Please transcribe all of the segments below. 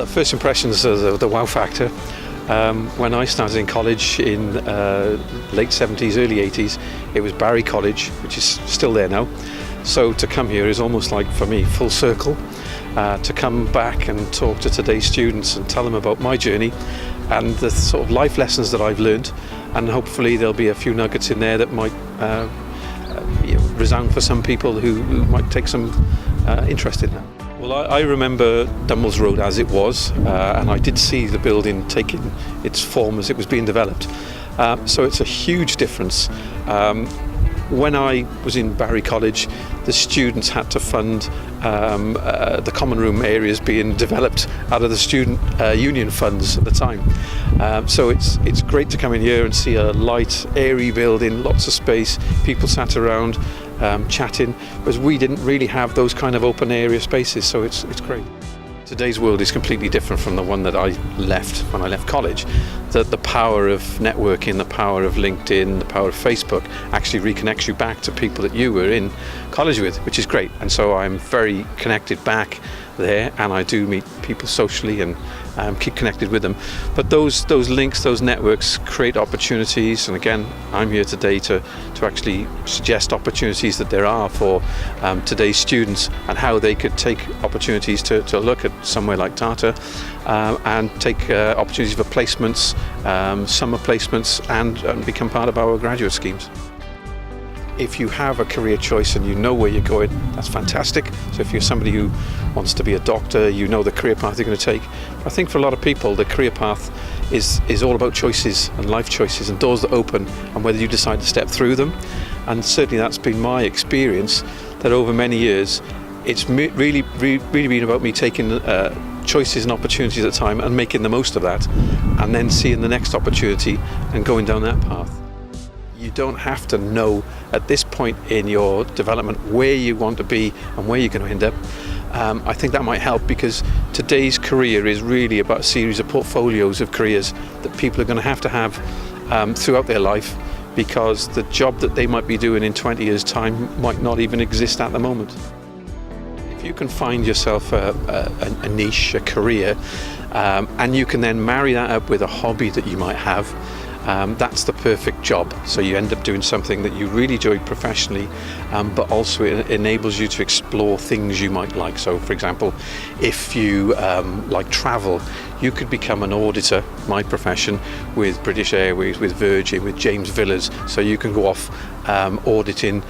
First impressions are the wow factor. When I started in college in late 70s, early 80s, it was Barry College, which is still there now. So to come here is almost like, for me, full circle. To come back and talk to today's students and tell them about my journey and the sort of life lessons that I've learned, and hopefully there'll be a few nuggets in there that might resound for some people who might take some interest in that. Well, I remember Dunwell's Road as it was, and I did see the building taking its form as it was being developed. So it's a huge difference. When I was in Barry College, the students had to fund the common room areas being developed out of the student union funds at the time. So it's great to come in here and see a light, airy building, lots of space, people sat around chatting, whereas we didn't really have those kind of open area spaces, so it's great. Today's world is completely different from the one that I left when I left college. The power of networking, the power of LinkedIn, the power of Facebook actually reconnects you back to people that you were in college with, which is great. And so I'm very connected back there, and I do meet people socially and keep connected with them. But those links, those networks create opportunities, and again, I'm here today to actually suggest opportunities that there are for today's students and how they could take opportunities to look at somewhere like Tata and take opportunities for placements, summer placements, and become part of our graduate schemes. If you have a career choice and you know where you're going, that's fantastic. So if you're somebody who wants to be a doctor, you know the career path you're going to take. I think for a lot of people, the career path is all about choices and life choices and doors that open and whether you decide to step through them. And certainly that's been my experience, that over many years, it's really been about me taking choices and opportunities at a time and making the most of that, and then seeing the next opportunity and going down that path. You don't have to know at this point in your development where you want to be and where you're going to end up. I think that might help, because today's career is really about a series of portfolios of careers that people are going to have throughout their life, because the job that they might be doing in 20 years' time might not even exist at the moment. If you can find yourself a niche, a career, and you can then marry that up with a hobby that you might have, that's the perfect job. So you end up doing something that you really enjoy professionally, but also it enables you to explore things you might like. So for example, if you like travel, you could become an auditor, my profession, with British Airways, with Virgin, with James Villas, so you can go off auditing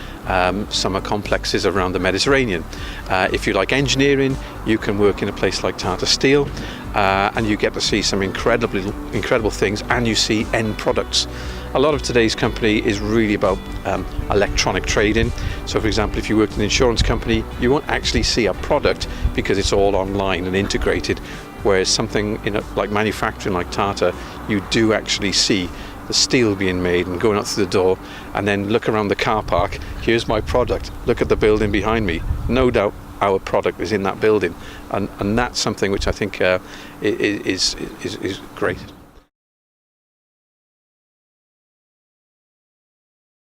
summer complexes around the Mediterranean. If you like engineering, you can work in a place like Tata Steel, and you get to see some incredible things, and you see end products. A lot of today's company is really about electronic trading. So for example, if you work in an insurance company, you won't actually see a product because it's all online and integrated, whereas something like manufacturing like Tata, you do actually see the steel being made and going out through the door, and then look around the car park, here's my product, look at the building behind me, no doubt our product is in that building, and that's something which I think is great.